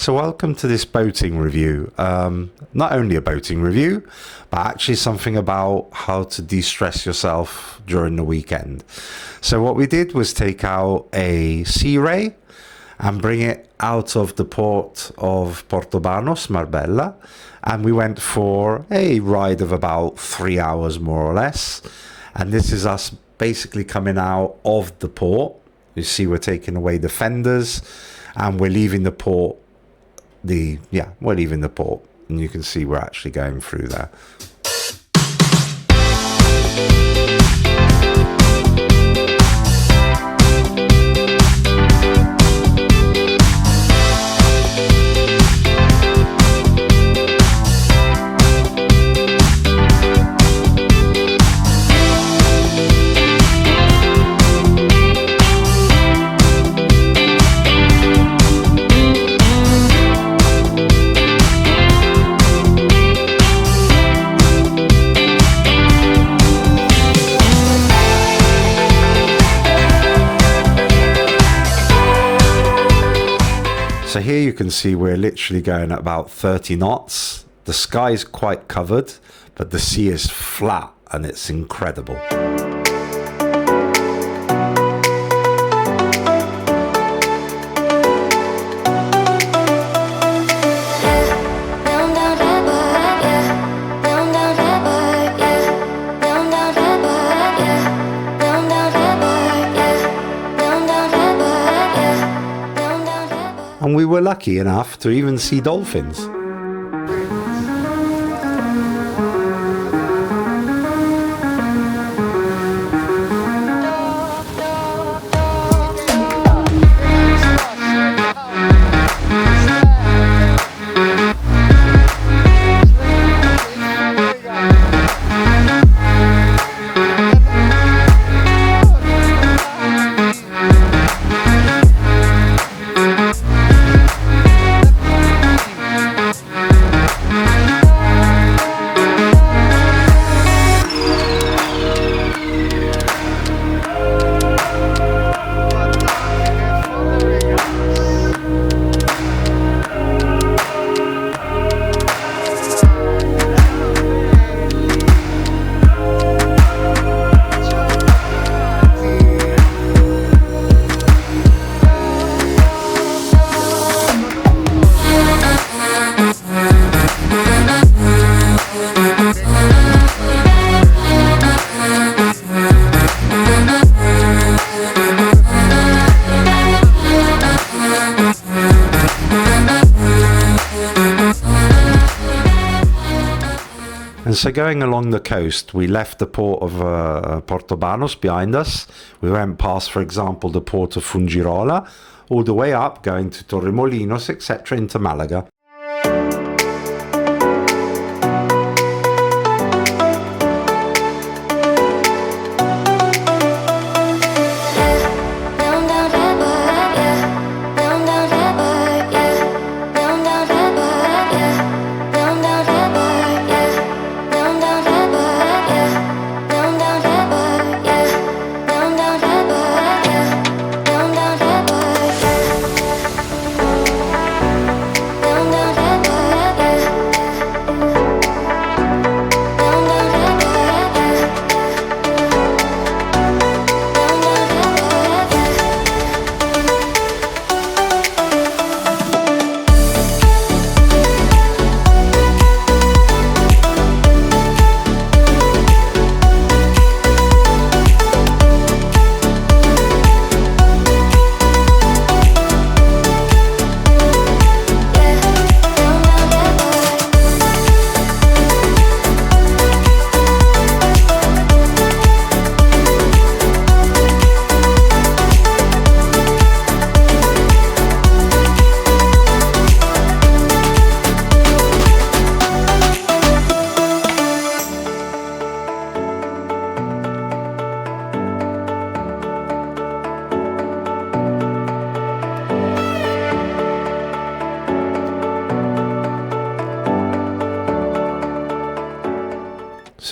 So welcome to this boating review. Not only a boating review, but actually something about how to de-stress yourself during the weekend. So what we did was take out a Sea Ray and bring it out of the port of Porto Banus, Marbella, and we went for a ride of about 3 hours more or less. And this is us basically coming out of the port. You see we're taking away the fenders and we're leaving the port. We're leaving the port, and you can see we're actually going through there. So here you can see we're literally going at about 30 knots. The sky's quite covered, but the sea is flat and it's incredible. And we were lucky enough to even see dolphins. And so going along the coast, we left the port of Porto Banus behind us. We went past, for example, the port of Fungirola, all the way up, going to Torremolinos, etc., into Malaga.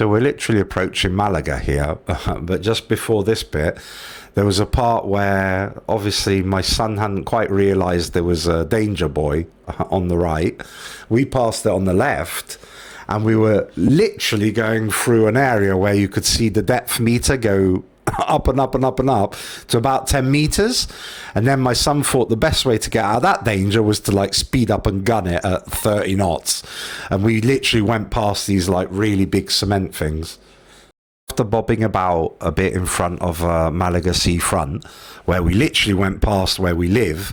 So we're literally approaching Malaga here, but just before this bit, there was a part where obviously my son hadn't quite realised there was a danger buoy on the right. We passed it on the left, and we were literally going through an area where you could see the depth meter go up and up and up and up to about 10 meters. And then my son thought the best way to get out of that danger was to like speed up and gun it at 30 knots. And we literally went past these like really big cement things. After bobbing about a bit in front of Malaga seafront, where we literally went past where we live,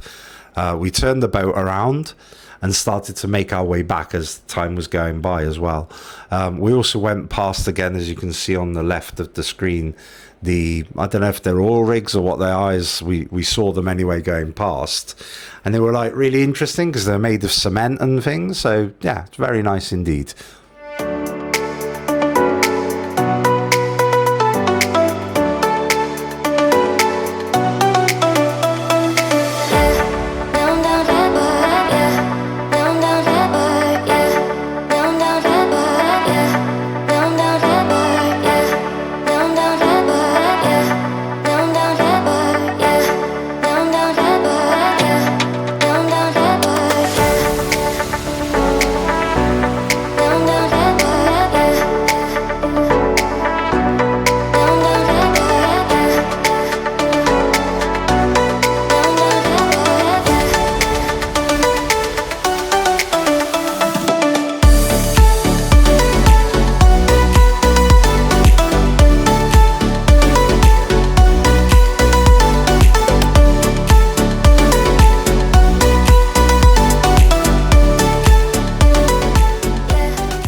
we turned the boat around and started to make our way back as time was going by as well. We also went past again, as you can see on the left of the screen, I don't know if they're oil rigs or what they are, we saw them anyway going past. And they were like really interesting because they're made of cement and things. So yeah, it's very nice indeed.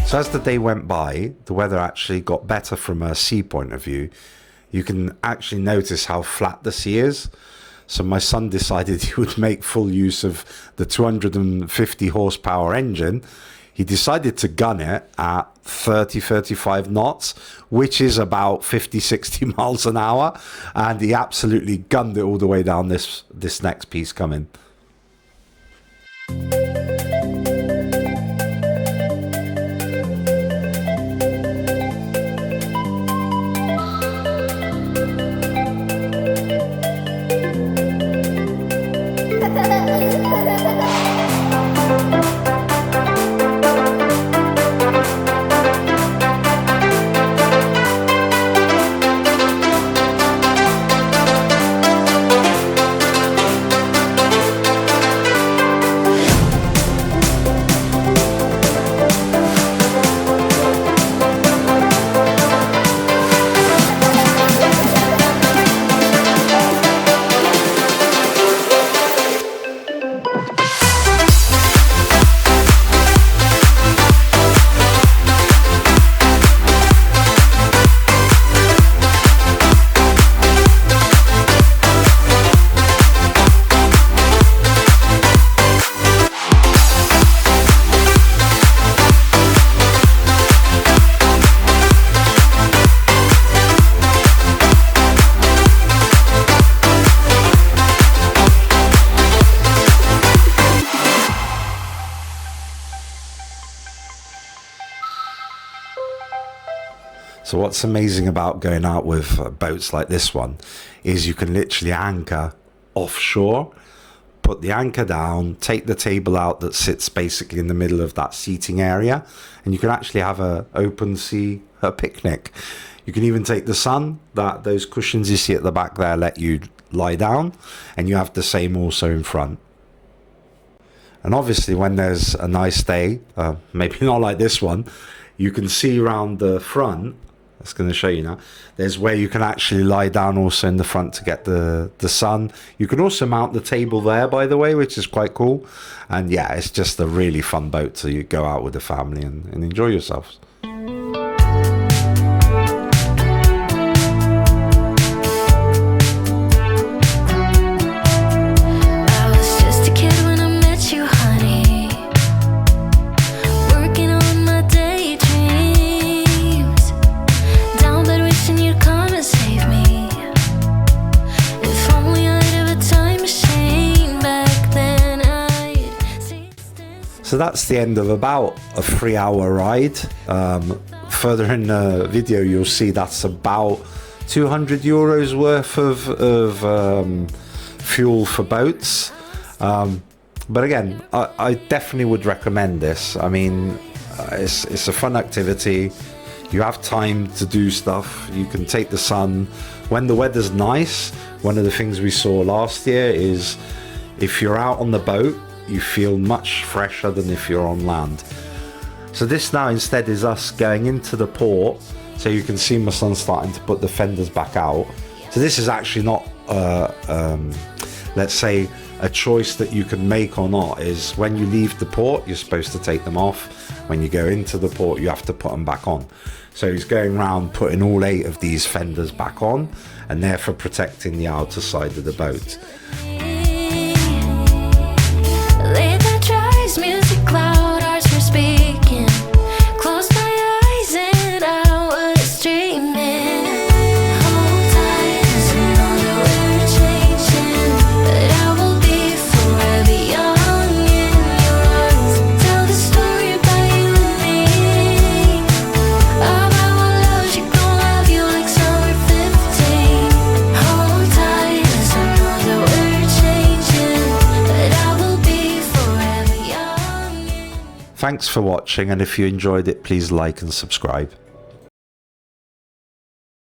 So as the day went by, the weather actually got better from a sea point of view. You can actually notice how flat the sea is. So my son decided he would make full use of the 250 horsepower engine. He decided to gun it at 35 knots, which is about 60 miles an hour. And he absolutely gunned it all the way down this next piece coming. So what's amazing about going out with boats like this one is you can literally anchor offshore, put the anchor down, take the table out that sits basically in the middle of that seating area, and you can actually have a open sea picnic. You can even take the sun, those cushions you see at the back there let you lie down, and you have the same also in front. And obviously when there's a nice day, maybe not like this one, you can see around the front. That's going to show you now. There's where you can actually lie down also in the front to get the sun. You can also mount the table there, by the way, which is quite cool. And yeah, it's just a really fun boat to go out with the family and enjoy yourselves. So that's the end of about a 3-hour ride. further in the video, you'll see that's about €200 worth of fuel for boats. But again, I definitely would recommend this. I mean, it's a fun activity. You have time to do stuff. You can take the sun when the weather's nice. One of the things we saw last year is if you're out on the boat, you feel much fresher than if you're on land. So this now instead is us going into the port. So you can see my son starting to put the fenders back out. So this is actually not, let's say, a choice that you can make or not. Is when you leave the port, you're supposed to take them off. When you go into the port, you have to put them back on. So he's going around putting all 8 of these fenders back on, and therefore protecting the outer side of the boat. Music loud, ours for speaking. Close my eyes and I was dreaming. Hold tight, 'cause I know that we're changing, but I will be forever young in your arms. Tell the story about you and me, about what love you gon' love you like summer 15. Hold tight, 'cause I know that we're changing, but I will be forever young. Thanks for watching, and if you enjoyed it, please like and subscribe.